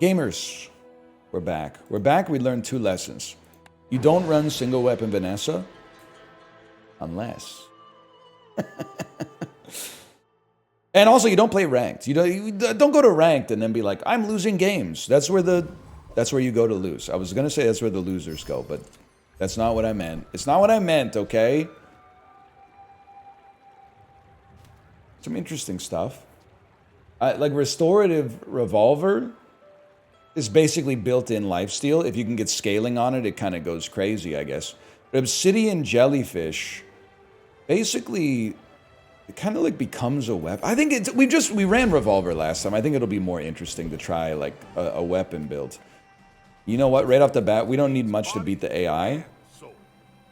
Gamers, we're back. We're back. We learned 2 lessons. You don't run single weapon Vanessa unless. And also, you don't play ranked. You don't go to ranked and then be like, I'm losing games. That's where you go to lose. I was gonna say that's where the losers go, but that's not what I meant. It's not what I meant, okay? Some interesting stuff. Like Restorative Revolver is basically built-in lifesteal. If you can get scaling on it, it kind of goes crazy, I guess. But Obsidian Jellyfish, basically, it kind of like becomes a weapon. I think it's we ran Revolver last time. I think it'll be more interesting to try like a weapon build. You know what? Right off the bat, we don't need much to beat the AI.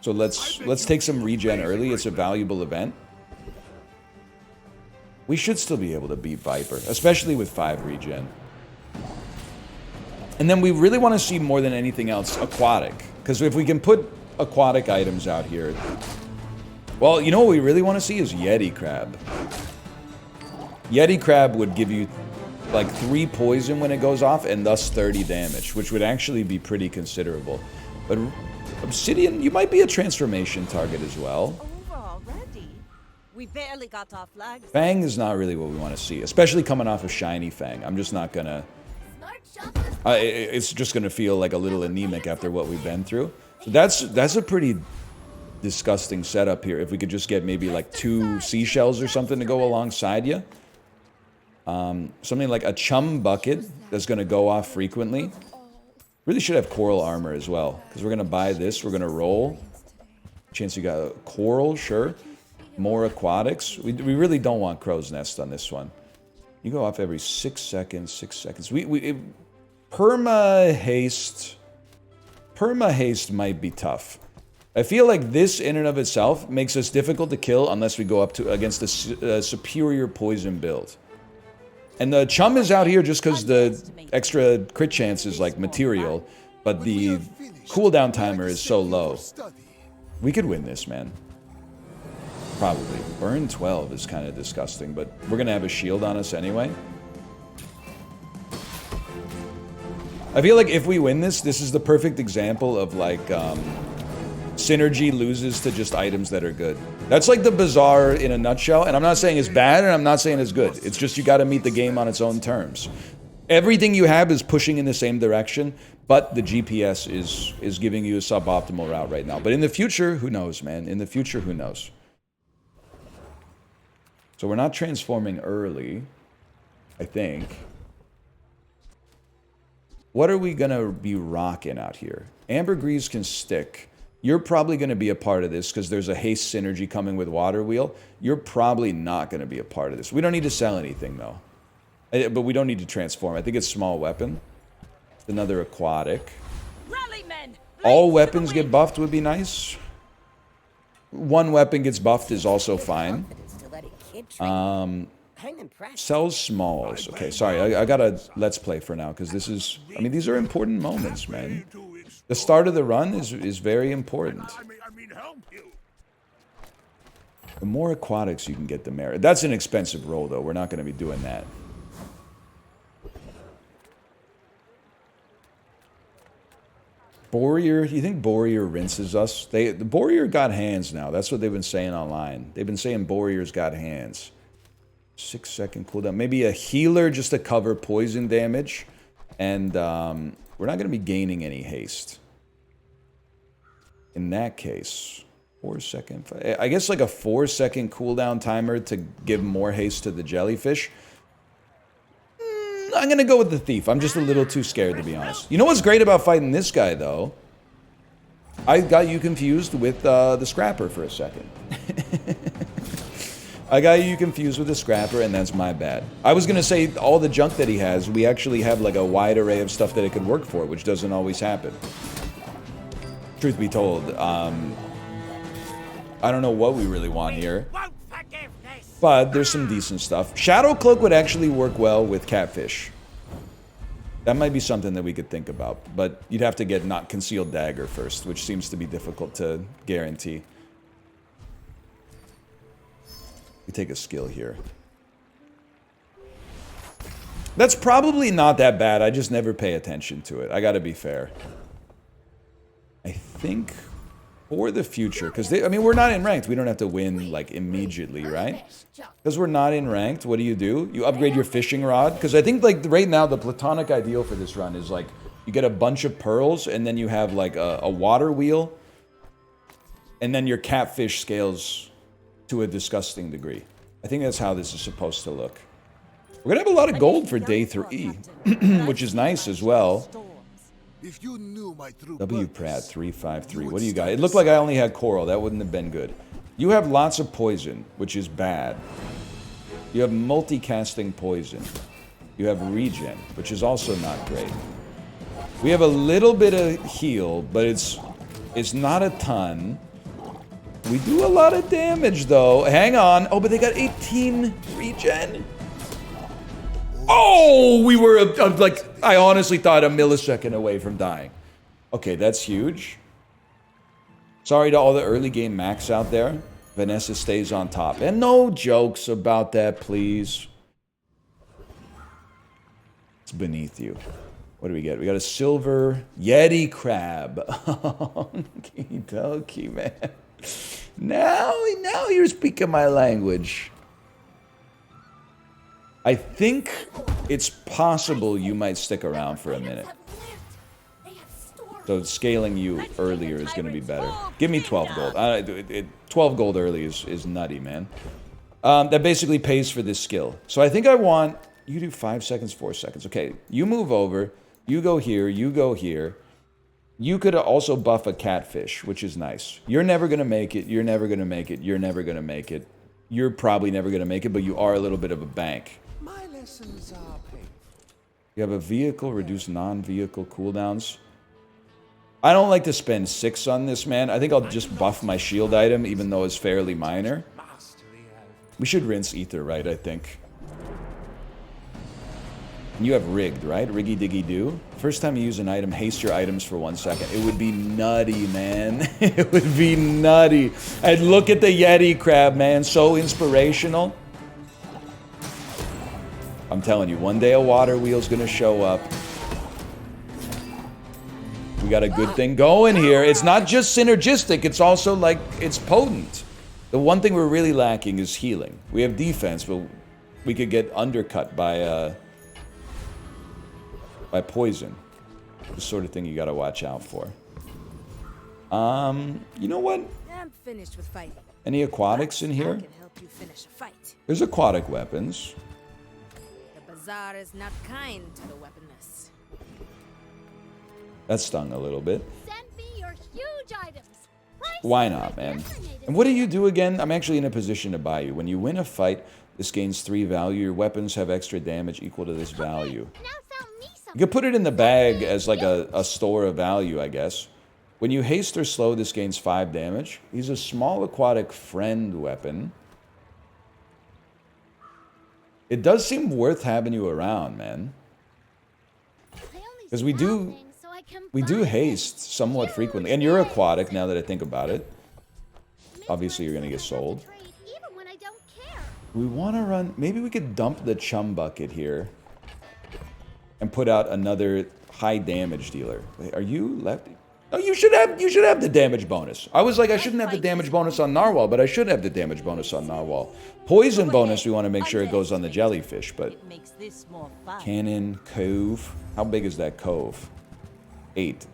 So let's take some regen early. It's a valuable event. We should still be able to beat Viper, especially with 5 regen. And then we really want to see more than anything else aquatic, because if we can put aquatic items out here, well, you know what we really want to see is Yeti Crab. Yeti Crab would give you like 3 poison when it goes off, and thus 30 damage, which would actually be pretty considerable. But Obsidian, you might be a transformation target as well. Over already? We barely got off legs. Fang is not really what we want to see, especially coming off of Shiny Fang. I'm just not gonna... it's just gonna feel like a little anemic after what we've been through. So that's a pretty disgusting setup here. If we could just get maybe like 2 seashells or something to go alongside you. Something like a chum bucket that's gonna go off frequently. Really should have coral armor as well, because we're gonna buy this. We're gonna roll. Chance you got a coral, sure. More aquatics. We really don't want crow's nest on this one. You go off every 6 seconds. 6 seconds. Perma haste might be tough. I feel like this in and of itself makes us difficult to kill unless we go up to against a superior poison build. And the chum is out here just because the extra crit chance is like material, but the cooldown timer is so low. We could win this, man. Probably. Burn 12 is kind of disgusting, but we're going to have a shield on us anyway. I feel like if we win this, this is the perfect example of like synergy loses to just items that are good. That's like the Bazaar in a nutshell, and I'm not saying it's bad and I'm not saying it's good. It's just you got to meet the game on its own terms. Everything you have is pushing in the same direction, but the GPS is giving you a suboptimal route right now. But in the future, who knows, man? In the future, who knows? So we're not transforming early, I think. What are we going to be rocking out here? Ambergris can stick. You're probably going to be a part of this because there's a haste synergy coming with Water Wheel. You're probably not going to be a part of this. We don't need to sell anything, though. But we don't need to transform. I think it's small weapon. Another aquatic. All weapons get buffed would be nice. 1 weapon gets buffed is also fine. Sells smalls. Okay, sorry. I got to let's play for now because this is... I mean, these are important moments, man. The start of the run is very important. The more aquatics you can get, the merrier. That's an expensive roll, though. We're not going to be doing that. Borear, you think Borear rinses us? The Borear got hands now. That's what they've been saying online. They've been saying Borear's got hands. 6 second cooldown. Maybe a healer just to cover poison damage. And we're not going to be gaining any haste. In that case, 4 second. I guess like a 4 second cooldown timer to give more haste to the jellyfish. I'm going to go with the thief. I'm just a little too scared, to be honest. You know what's great about fighting this guy, though? I got you confused with the scrapper for a second. I got you confused with the scrapper, and that's my bad. I was going to say all the junk that he has, we actually have like a wide array of stuff that it could work for, which doesn't always happen. Truth be told, I don't know what we really want here. But there's some decent stuff. Shadow Cloak would actually work well with Catfish. That might be something that we could think about. But you'd have to get not Concealed Dagger first, which seems to be difficult to guarantee. We take a skill here. That's probably not that bad. I just never pay attention to it. I gotta be fair. I think for the future, because I mean, we're not in ranked. We don't have to win like immediately, right? Because we're not in ranked, what do? You upgrade your fishing rod. Because I think like right now, the platonic ideal for this run is like you get a bunch of pearls and then you have like a water wheel. And then your catfish scales to a disgusting degree. I think that's how this is supposed to look. We're gonna have a lot of gold for day 3, which is nice as well. If you knew my true W purpose, Pratt 353. What do you got? It looked like I only had coral. That wouldn't have been good. You have lots of poison, which is bad. You have multicasting poison. You have regen, which is also not great. We have a little bit of heal, but it's not a ton. We do a lot of damage, though. Hang on. Oh, but they got 18 regen. Oh, we were, like, I honestly thought a millisecond away from dying. Okay, that's huge. Sorry to all the early game max out there. Vanessa stays on top. And no jokes about that, please. It's beneath you. What do we get? We got a silver Yeti crab. Okie dokie, man. Now you're speaking my language. I think it's possible you might stick around for a minute. So scaling you earlier is going to be better. Give me 12 gold. 12 gold early is nutty, man. That basically pays for this skill. So I think I want... You do 5 seconds, 4 seconds. Okay, you move over. You go here. You go here. You could also buff a catfish, which is nice. You're never going to make it. You're never going to make it. You're never going to make it. You're probably never going to make it, but you are a little bit of a bank. my lessons are painful. You have a vehicle, reduce non-vehicle cooldowns. I don't like to spend 6 on this, man. I think I'll just buff my shield item, even though it's fairly minor. We should rinse ether, right, I think. And you have rigged, right? Riggy diggy do. First time you use an item, haste your items for 1 second. It would be nutty, man. It would be nutty. And look at the Yeti crab, man. So inspirational. I'm telling you, one day a water wheel's gonna show up. We got a good thing going here. It's not just synergistic, it's also like, it's potent. The one thing we're really lacking is healing. We have defense, but we could get undercut by poison. The sort of thing you gotta watch out for. You know what? I'm finished with fighting. Any aquatics in here? I can help you finish a fight. There's aquatic weapons. The Bazaar is not kind to the weaponless. That stung a little bit. Send me your huge items. Prices Why not, man? And what do you do again? I'm actually in a position to buy you. When you win a fight, this gains 3 value. Your weapons have extra damage equal to this value. Now sell me some. You could put it in the bag as like a store of value, I guess. When you haste or slow, this gains 5 damage. He's a small aquatic friend weapon. It does seem worth having you around, man. Because we do haste somewhat frequently. And you're aquatic now that I think about it. Obviously, you're going to get sold. Even when I don't care. We want to run... Maybe we could dump the chum bucket here. And put out another high damage dealer. Wait, are you lefty? No, you should have the damage bonus. I was like, I shouldn't have the damage bonus on Narwhal, but I should have the damage bonus on Narwhal. Poison bonus, we want to make sure it goes on the jellyfish, but... It makes this more fun. Cannon, cove. How big is that cove? 8.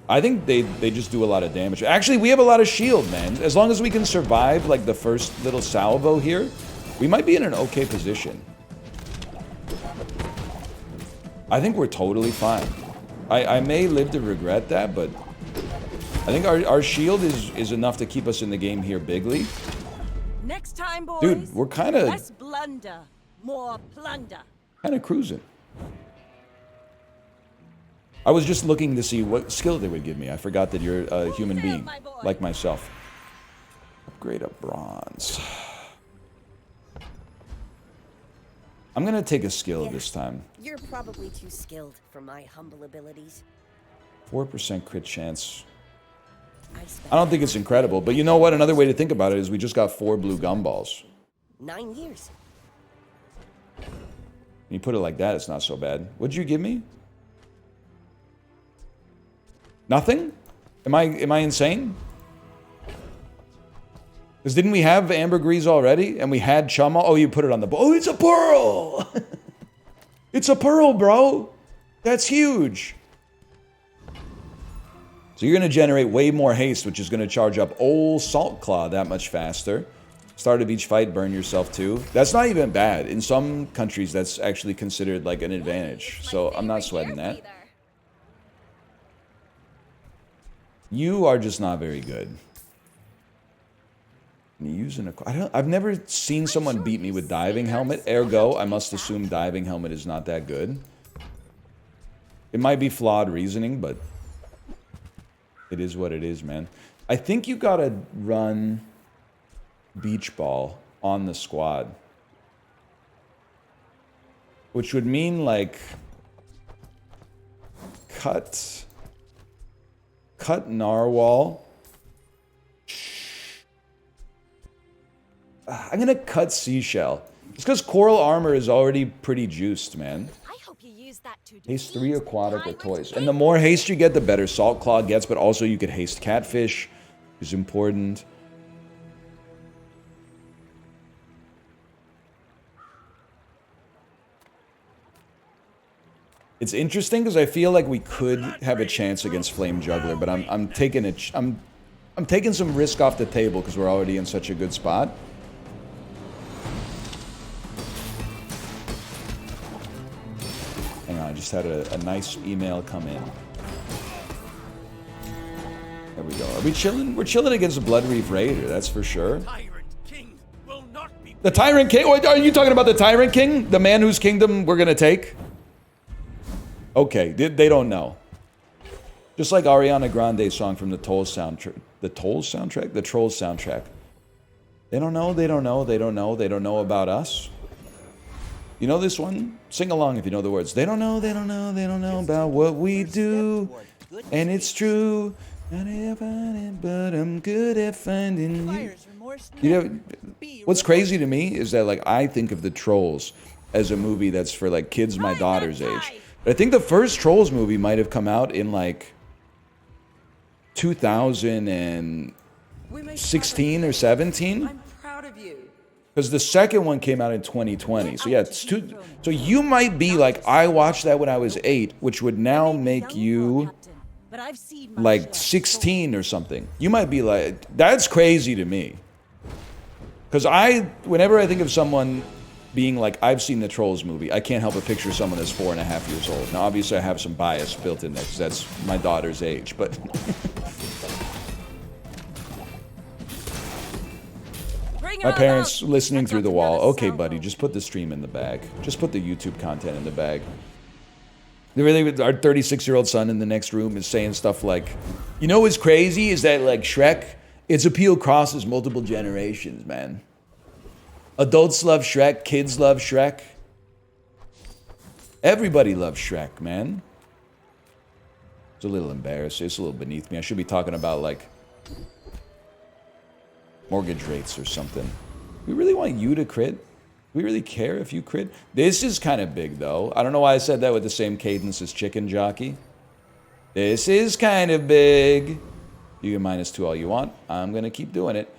I think they just do a lot of damage. Actually, we have a lot of shield, man. As long as we can survive, like, the first little salvo here, we might be in an okay position. I think we're totally fine. I may live to regret that, but I think our shield is enough to keep us in the game here bigly. Next time, boys. Dude, we're kind of... Less blunder, more plunder. Kind of cruising. I was just looking to see what skill they would give me. I forgot that you're a human being, like myself. Upgrade up bronze. I'm gonna take a skill this time. You're probably too skilled for my humble abilities. 4% crit chance. I don't think it's incredible, but you know what? Another way to think about it is we just got 4 blue gumballs. 9 years. When you put it like that, it's not so bad. What'd you give me? Nothing? Am I insane? Because didn't we have ambergris already? And we had chum. Oh, you put it on the... Oh, it's a pearl! It's a pearl, bro! That's huge! So you're going to generate way more haste, which is going to charge up old Salt Claw that much faster. Start of each fight, burn yourself too. That's not even bad. In some countries, that's actually considered like an advantage. So I'm not sweating that. You are just not very good. I've never seen someone beat me with diving helmet. Ergo, I must assume diving helmet is not that good. It might be flawed reasoning, but it is what it is, man. I think you gotta run beach ball on the squad, which would mean like cut narwhal. I'm gonna cut seashell. It's because coral armor is already pretty juiced, man. I hope you use that to Haste 3 aquatic or toys. And the more haste you get, the better Salt Claw gets, but also you could haste catfish, which is important. It's interesting because I feel like we could have a chance against Flame Juggler, but I'm taking some risk off the table because we're already in such a good spot. Hang on, I just had a nice email come in. There we go. Are we chilling? We're chilling against the Blood Reef Raider, that's for sure. The Tyrant King? Wait, are you talking about the Tyrant King? The man whose kingdom we're gonna take? Okay, they don't know. Just like Ariana Grande's song from the Trolls soundtrack. The Trolls soundtrack? The Trolls soundtrack. They don't know, they don't know, they don't know, they don't know about us. You know this one? Sing along if you know the words. They don't know, they don't know, they don't know about what we do. And it's true. Not if I but I'm good at finding you. You know, what's crazy to me is that, like, I think of the Trolls as a movie that's for, like, kids my daughter's age. But I think the first Trolls movie might have come out in, like, 2016 or 17. I'm proud of you. Because the second one came out in 2020. So, yeah, it's two. So you might be like, I watched that when I was 8, which would now make you, like, 16 or something. You might be like, that's crazy to me. Because whenever I think of someone being like, I've seen the Trolls movie, I can't help but picture someone that's 4.5 years old. Now, obviously, I have some bias built in there because that's my daughter's age, but... My parents listening through the wall. Okay, buddy, just put the stream in the bag. Just put the YouTube content in the bag. Really, our 36-year-old son in the next room is saying stuff like, you know what's crazy is that, like, Shrek, its appeal crosses multiple generations, man. Adults love Shrek, kids love Shrek. Everybody loves Shrek, man. It's a little embarrassing. It's a little beneath me. I should be talking about, like, mortgage rates or something. We really want you to crit? Do we really care if you crit? This is kind of big, though. I don't know why I said that with the same cadence as Chicken Jockey. This is kind of big. You can -2 all you want. I'm going to keep doing it.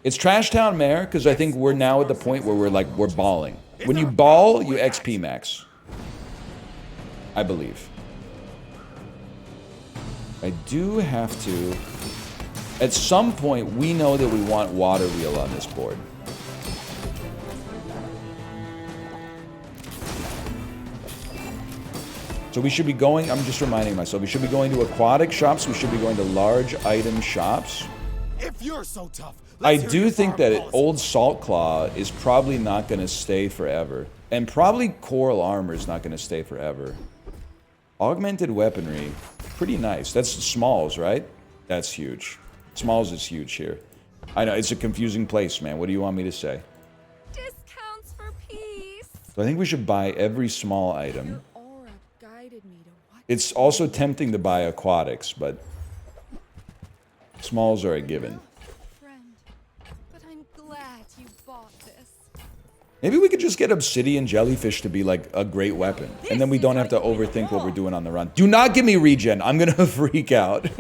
It's Trash Town Mare, because I think we're now at the point where we're balling. When you ball, you XP max. I believe. I do have to... At some point, we know that we want Water Wheel on this board. So we should be going... I'm just reminding myself. We should be going to aquatic shops. We should be going to large item shops. If you're so tough... I do think that old Salt Claw is probably not going to stay forever. And probably Coral Armor is not going to stay forever. Augmented Weaponry. Pretty nice. That's Smalls, right? That's huge. Smalls is huge here. I know, it's a confusing place, man. What do you want me to say? Discounts for peace. So I think we should buy every small item. It's also tempting to buy aquatics, but smalls are a given. Maybe we could just get obsidian jellyfish to be like a great weapon. And then we don't have to overthink what we're doing on the run. Do not give me regen. I'm going to freak out.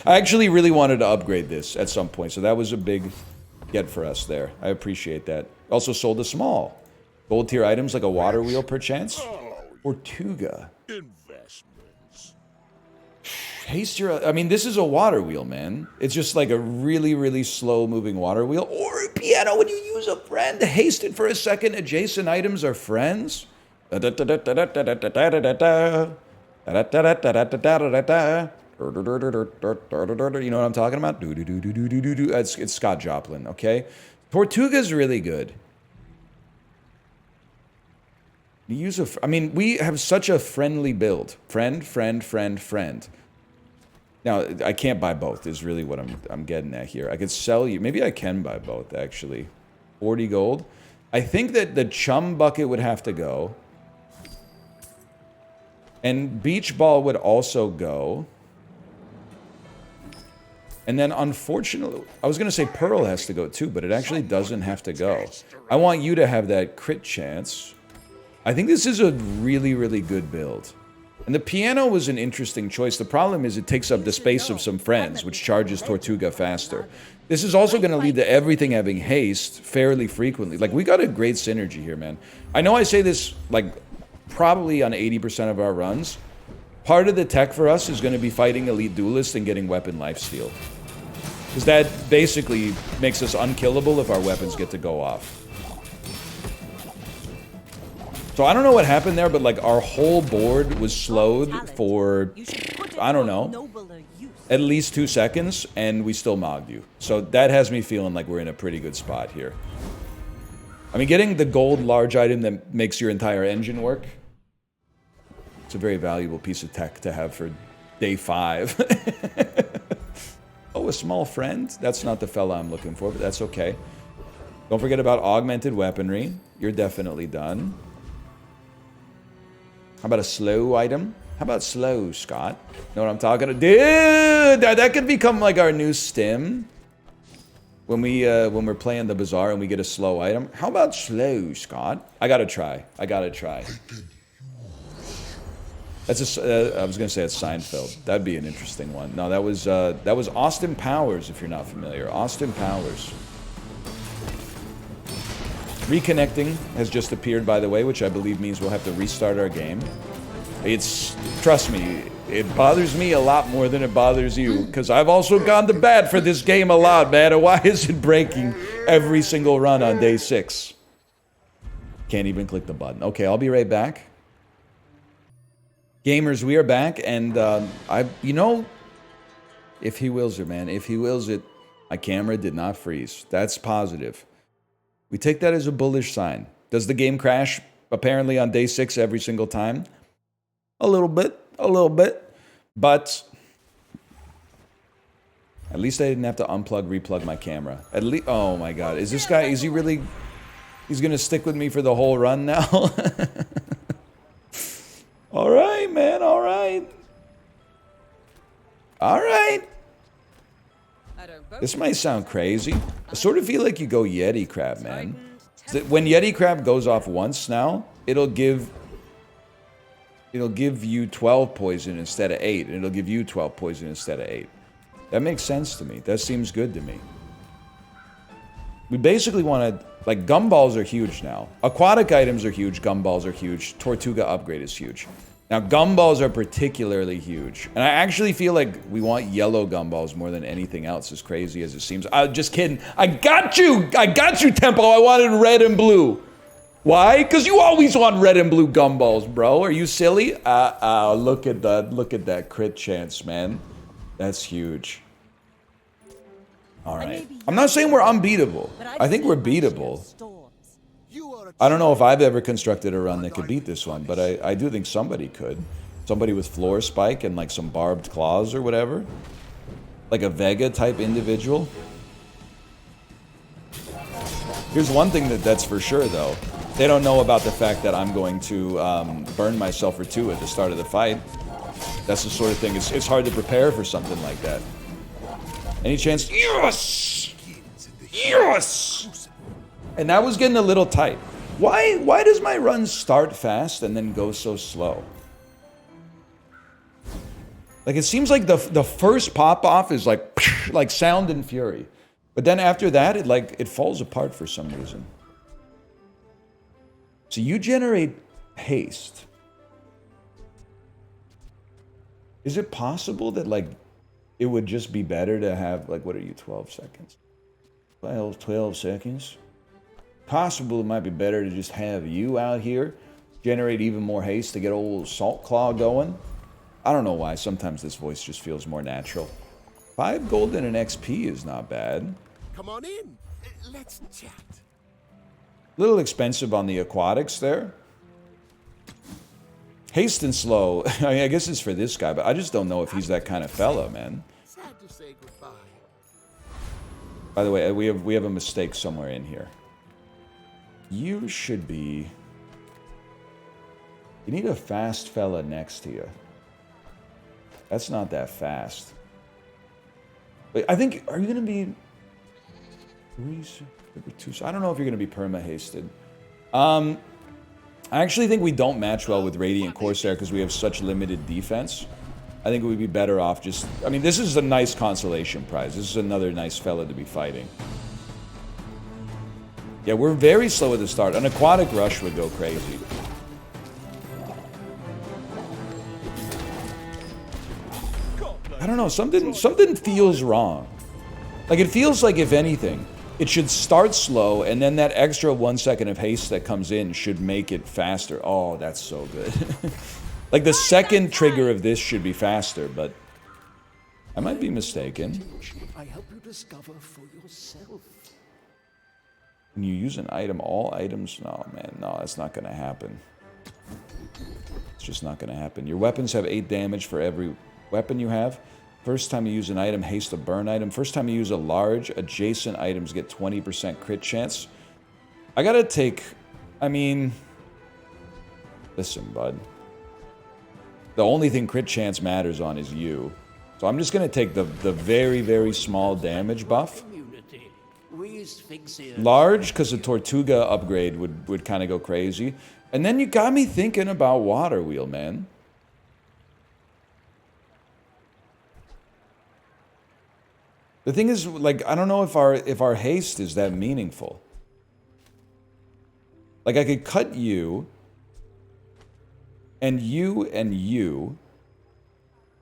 I actually really wanted to upgrade this at some point. So that was a big get for us there. I appreciate that. Also sold a small. Gold tier items like a water wheel perchance. Tortuga. Investments. Haste your... I mean, this is a water wheel, man. It's just like a really, really slow-moving water wheel. Or a piano when you use a friend. Haste it for a second. Adjacent items are friends. You know what I'm talking about? It's Scott Joplin, okay? Tortuga's really good. You use a... I mean, we have such a friendly build. Friend, friend, friend, friend. Now, I can't buy both is really what I'm getting at here. I could sell you... Maybe I can buy both, actually. 40 gold. I think that the chum bucket would have to go. And beach ball would also go. And then, unfortunately... I was going to say pearl has to go too, but it actually doesn't have to go. I want you to have that crit chance. I think this is a really, really good build. And the piano was an interesting choice. The problem is it takes up the space of some friends, which charges Tortuga faster. This is also going to lead to everything having haste fairly frequently. Like, we got a great synergy here, man. I know I say this, like, probably on 80% of our runs. Part of the tech for us is going to be fighting elite duelists and getting weapon lifesteal. Because that basically makes us unkillable if our weapons get to go off. So I don't know what happened there, but like our whole board was slowed for, I don't know, at least 2 seconds, and we still mogged you. So that has me feeling like we're in a pretty good spot here. I mean, getting the gold large item that makes your entire engine work, it's a very valuable piece of tech to have for day 5. Oh, a small friend? That's not the fella I'm looking for, but that's okay. Don't forget about augmented weaponry. You're definitely done. How about a slow item? How about slow, Scott? Know what I'm talking about? Dude, that could become like our new stim. When we're playing the Bazaar and we get a slow item. How about slow, Scott? I gotta try. I gotta try. That's I was gonna say it's Seinfeld. That'd be an interesting one. No, that was Austin Powers, if you're not familiar. Austin Powers. Reconnecting has just appeared, by the way, which I believe means we'll have to restart our game. Trust me, it bothers me a lot more than it bothers you, because I've also gone to bat for this game a lot, man. And why is it breaking every single run on day 6? Can't even click the button. Okay, I'll be right back. Gamers, we are back, and you know, if he wills it, man, if he wills it, my camera did not freeze. That's positive. We take that as a bullish sign. Does the game crash apparently on day 6 every single time? A little bit. But at least I didn't have to unplug, replug my camera. At least, oh my God, is this guy, is he really, he's gonna stick with me for the whole run now? All right, man, all right. All right. This might sound crazy. I sort of feel like you go Yeti Crab, man. When Yeti Crab goes off once now, it'll give you 12 poison instead of 8, and it'll give you 12 poison instead of 8. That makes sense to me. That seems good to me. We basically want to, like, gumballs are huge now. Aquatic items are huge, gumballs are huge, Tortuga upgrade is huge. Now, gumballs are particularly huge. And I actually feel like we want yellow gumballs more than anything else, as crazy as it seems. Just kidding. I got you, Tempo. I wanted red and blue. Why? Because you always want red and blue gumballs, bro. Are you silly? Look at that crit chance, man. That's huge. All right. I'm not saying we're unbeatable. I think we're beatable. I don't know if I've ever constructed a run that could beat this one, but I do think somebody could. Somebody with floor spike and like some barbed claws or whatever. Like a Vega type individual. Here's one thing that's for sure though. They don't know about the fact that I'm going to burn myself for 2 at the start of the fight. That's the sort of thing, it's hard to prepare for something like that. Any chance? Yes! Yes! And that was getting a little tight. Why does my run start fast and then go so slow? Like, it seems like the first pop-off is like sound and fury. But then after that, it falls apart for some reason. So you generate haste. Is it possible that, like, it would just be better to have, like, what are you, 12 seconds? 12 seconds? Possible it might be better to just have you out here generate even more haste to get old Salt Claw going. I don't know why. Sometimes this voice just feels more natural. 5 gold and an XP is not bad. Come on in. Let's chat. A little expensive on the aquatics there. Haste and slow. I mean, I guess it's for this guy, but I just don't know if he's that kind of fella, man. Sad to say goodbye. By the way, we have a mistake somewhere in here. You should be... You need a fast fella next to you. That's not that fast. But I think... Are you going to be... I don't know if you're going to be perma-hasted. I actually think we don't match well with Radiant Corsair because we have such limited defense. I think we'd be better off just... I mean, this is a nice consolation prize. This is another nice fella to be fighting. Yeah, we're very slow at the start. An aquatic rush would go crazy. I don't know, something feels wrong. Like, it feels like, if anything, it should start slow, and then that extra 1 second of haste that comes in should make it faster. Oh, that's so good. Like, the second trigger of this should be faster, but I might be mistaken. I help you discover for yourself. When you use an item, all items... No, man, no, that's not going to happen. It's just not going to happen. Your weapons have 8 damage for every weapon you have. First time you use an item, haste a burn item. First time you use a large, adjacent items get 20% crit chance. I gotta take... I mean... Listen, bud. The only thing crit chance matters on is you. So I'm just gonna take the very, very small damage buff. Large, because the Tortuga upgrade would kind of go crazy. And then you got me thinking about Water Wheel, man. The thing is, like, I don't know if our haste is that meaningful. Like, I could cut you, and you, and you.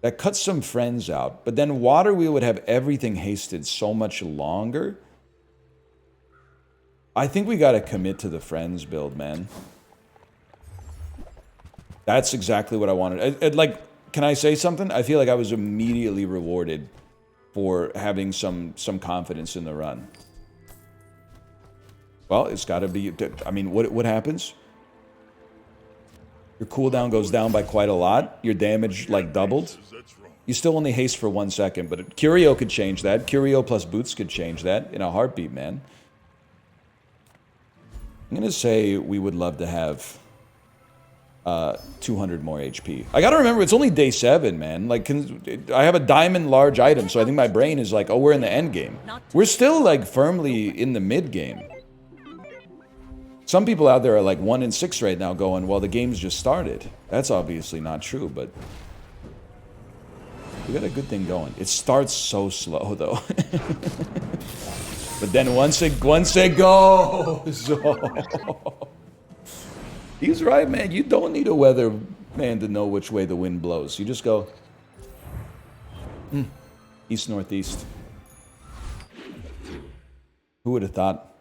That cuts some friends out. But then Water Wheel would have everything hasted so much longer. I think we gotta commit to the friends build, man. That's exactly what I wanted. Like, can I say something? I feel like I was immediately rewarded for having some confidence in the run. Well, it's gotta be... I mean, what happens? Your cooldown goes down by quite a lot. Your damage, like, doubled. You still only haste for 1 second, but Curio could change that. Curio plus Boots could change that in a heartbeat, man. I'm gonna say we would love to have 200 more HP. I gotta remember, it's only day 7, man. Like, I have a diamond large item, so I think my brain is like, oh, we're in the end game. We're still, like, firmly in the mid game. Some people out there are like 1 in 6 right now going, well, the game's just started. That's obviously not true, but we got a good thing going. It starts so slow, though. But then once it goes... Oh. He's right, man. You don't need a weather man to know which way the wind blows. You just go... east-northeast. Who would have thought?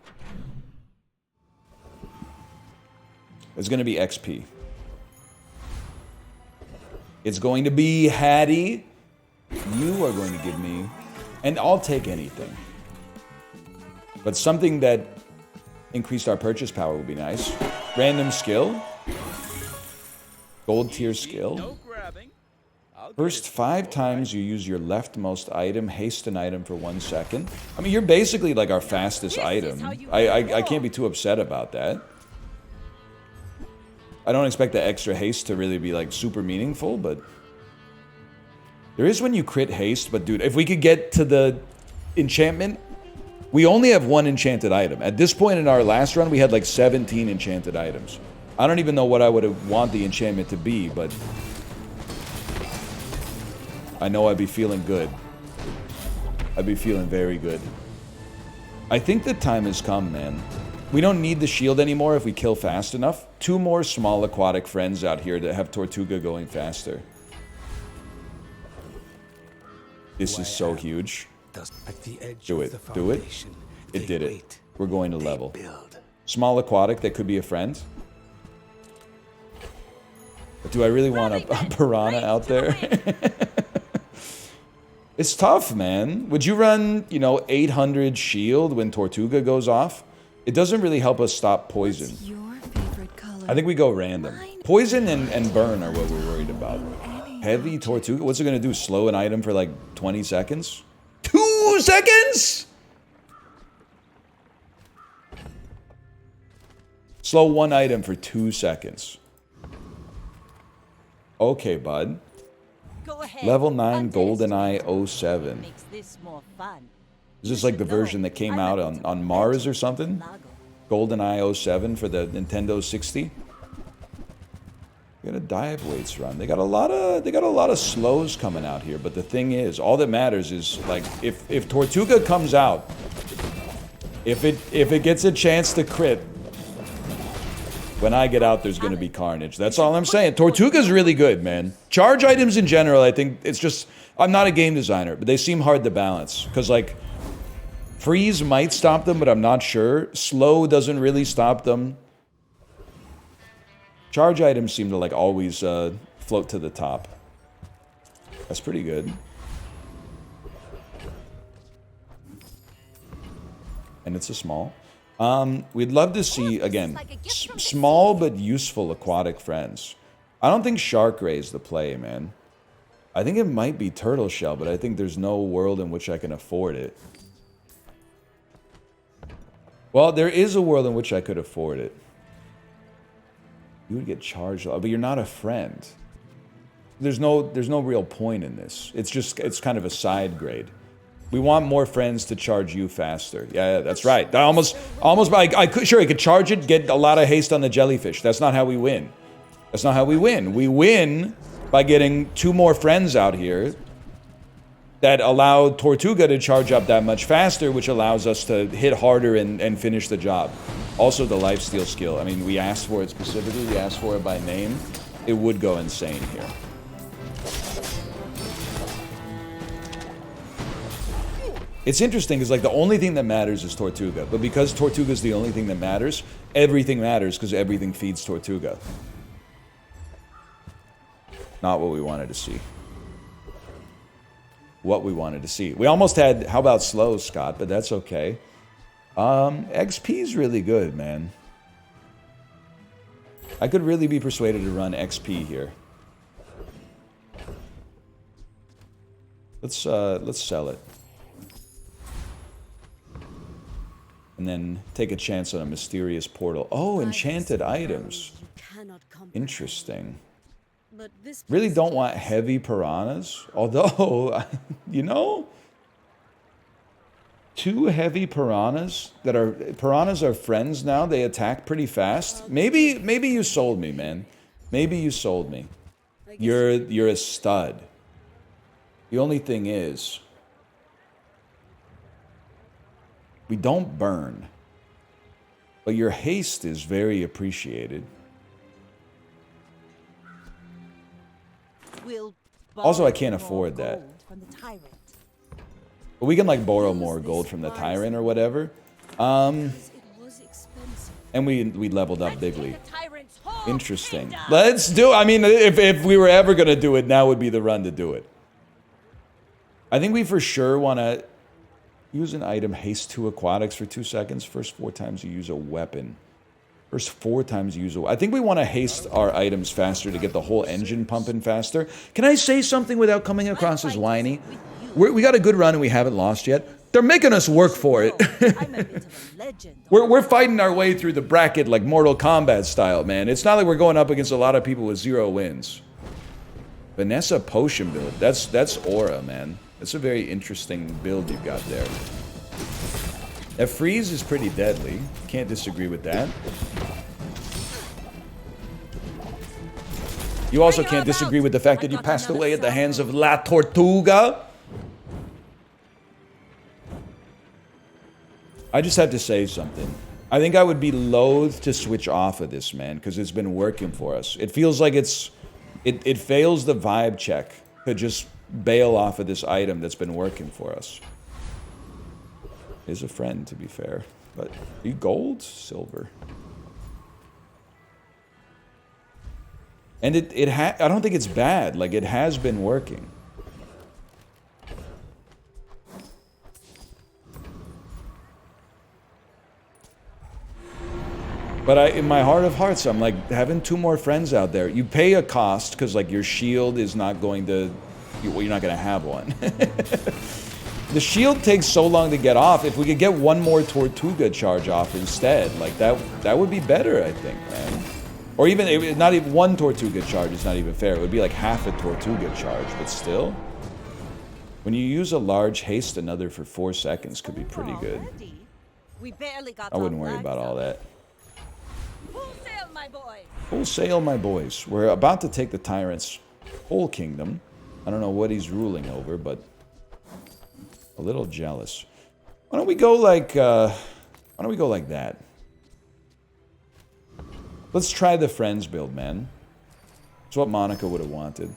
It's going to be XP. It's going to be Hattie. You are going to give me... And I'll take anything. But something that increased our purchase power would be nice. Random skill. Gold tier skill. First 5 times you use your leftmost item, haste an item for 1 second. I mean, you're basically like our fastest item. I can't be too upset about that. I don't expect the extra haste to really be like super meaningful, but... There is when you crit haste, but dude, if we could get to the enchantment... We only have 1 enchanted item. At this point in our last run, we had like 17 enchanted items. I don't even know what I would want the enchantment to be, but I know I'd be feeling good. I'd be feeling very good. I think the time has come, man. We don't need the shield anymore if we kill fast enough. 2 more small aquatic friends out here that have Tortuga going faster. This is so huge. Do it. Do it. It did it. We're going to level. Small aquatic that could be a friend. But do I really want a piranha out there? It's tough, man. Would you run, you know, 800 shield when Tortuga goes off? It doesn't really help us stop poison. Your favorite color? I think we go random. Poison and burn are what we're worried about. Heavy Tortuga? What's it going to do? Slow an item for like 20 seconds? 2 seconds? Slow 1 item for 2 seconds. Okay, bud. Go ahead. Level 9 Hunt it. GoldenEye 07. Makes this more fun. Is this like the version that came out on Mars or something? GoldenEye 07 for the Nintendo 60. We got a dive weights run. They got a lot of slows coming out here, but the thing is, all that matters is like if Tortuga comes out, if it gets a chance to crit, when I get out, there's going to be carnage. That's all I'm saying. Tortuga's really good, man. Charge items in general, I think it's just... I'm not a game designer, but they seem hard to balance. Because, like, freeze might stop them, but I'm not sure. Slow doesn't really stop them. Charge items seem to, like, always float to the top. That's pretty good. And it's a small. We'd love to see, again, small but useful aquatic friends. I don't think Shark Ray is the play, man. I think it might be Turtle Shell, but I think there's no world in which I can afford it. Well, there is a world in which I could afford it. You would get charged, but you're not a friend. There's no real point in this. It's kind of a side grade. We want more friends to charge you faster. Yeah, that's right. I could charge it, get a lot of haste on the jellyfish. That's not how we win. That's not how we win. We win by getting 2 more friends out here that allow Tortuga to charge up that much faster, which allows us to hit harder and finish the job. Also, the lifesteal skill. I mean, we asked for it specifically. We asked for it by name. It would go insane here. It's interesting because, like, the only thing that matters is Tortuga. But because Tortuga is the only thing that matters, everything matters because everything feeds Tortuga. Not what we wanted to see. What we wanted to see. We almost had, how about slow, Scott? But that's okay. XP is really good, man. I could really be persuaded to run XP here. Let's sell it. And then take a chance on a mysterious portal. Oh, enchanted items. Interesting. Really don't want heavy piranhas. Although, you know, 2 heavy piranhas piranhas are friends now. They attack pretty fast. Maybe you sold me, man. Maybe you sold me. You're a stud. The only thing is, we don't burn, but your haste is very appreciated. Also, I can't afford that. But we can, like, borrow more gold from the Tyrant or whatever. And we leveled up bigly. Interesting. Let's do it. I mean, if we were ever going to do it, now would be the run to do it. I think we for sure want to use an item, haste 2 aquatics for 2 seconds. First 4 times you use a weapon. First 4 times you use a weapon. I think we want to haste our items faster to get the whole engine pumping faster. Can I say something without coming across as whiny? We got a good run and we haven't lost yet. They're making us work for it. We're fighting our way through the bracket like Mortal Kombat style, man. It's not like we're going up against a lot of people with 0 wins. Vanessa Potion build. That's aura, man. That's a very interesting build you've got there. That freeze is pretty deadly. Can't disagree with that. You also can't disagree with the fact that you passed away at the hands of La Tortuga. I just have to say something. I think I would be loath to switch off of this, man, because it's been working for us. It feels like it fails the vibe check to just bail off of this item that's been working for us. Is a friend, to be fair. But are you gold? Silver. And I don't think it's bad. Like, it has been working. But in my heart of hearts, I'm like, having 2 more friends out there. You pay a cost, because, like, your shield is not going to... Well, you're not going to have one. The shield takes so long to get off. If we could get 1 more Tortuga charge off instead, like, that would be better, I think, man. Or even, not even 1 Tortuga charge is not even fair. It would be like half a Tortuga charge, but still. When you use a large haste another for 4 seconds could be pretty good. We barely got I wouldn't off worry live, about all that. Full sail, my boy. Full sail, my boys. We're about to take the tyrant's whole kingdom. I don't know what he's ruling over, but a little jealous. Why don't we go like that? Let's try the friends build, man. It's what Monica would have wanted.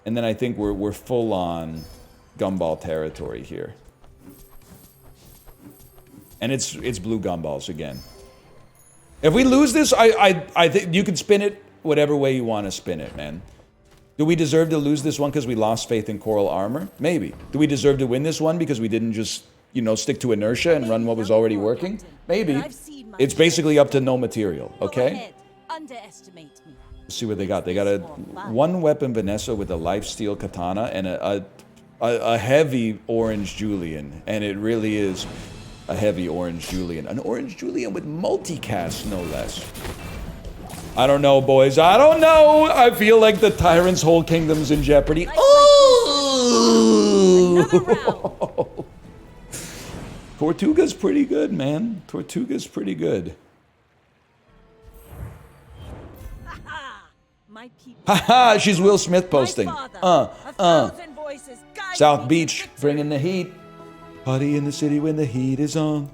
And then I think we're full on gumball territory here. And it's blue gumballs again. If we lose this, I think you can spin it whatever way you want to spin it, man. Do we deserve to lose this one because we lost faith in coral armor? Maybe. Do we deserve to win this one because we didn't just, you know, stick to inertia and run what was already working? Maybe. It's basically up to no material, okay? Underestimate me. Let's see what they got. They got a 1-weapon Vanessa with a lifesteal katana and a heavy orange Julian. And it really is a heavy orange Julian. An orange Julian with multicast, no less. I don't know, boys. I don't know. I feel like the tyrant's whole kingdom's in jeopardy. Oh! Tortuga's pretty good, man. Tortuga's pretty good. My people. Haha, she's Will Smith posting. South Beach, bringing the heat. Party in the city when the heat is on.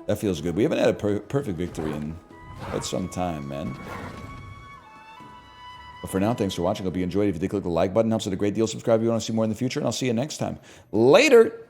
That feels good. We haven't had a perfect victory in quite some time, man. But for now, thanks for watching. Hope you enjoyed. If you did, click the like button. Helps out a great deal. Subscribe if you want to see more in the future. And I'll see you next time. Later!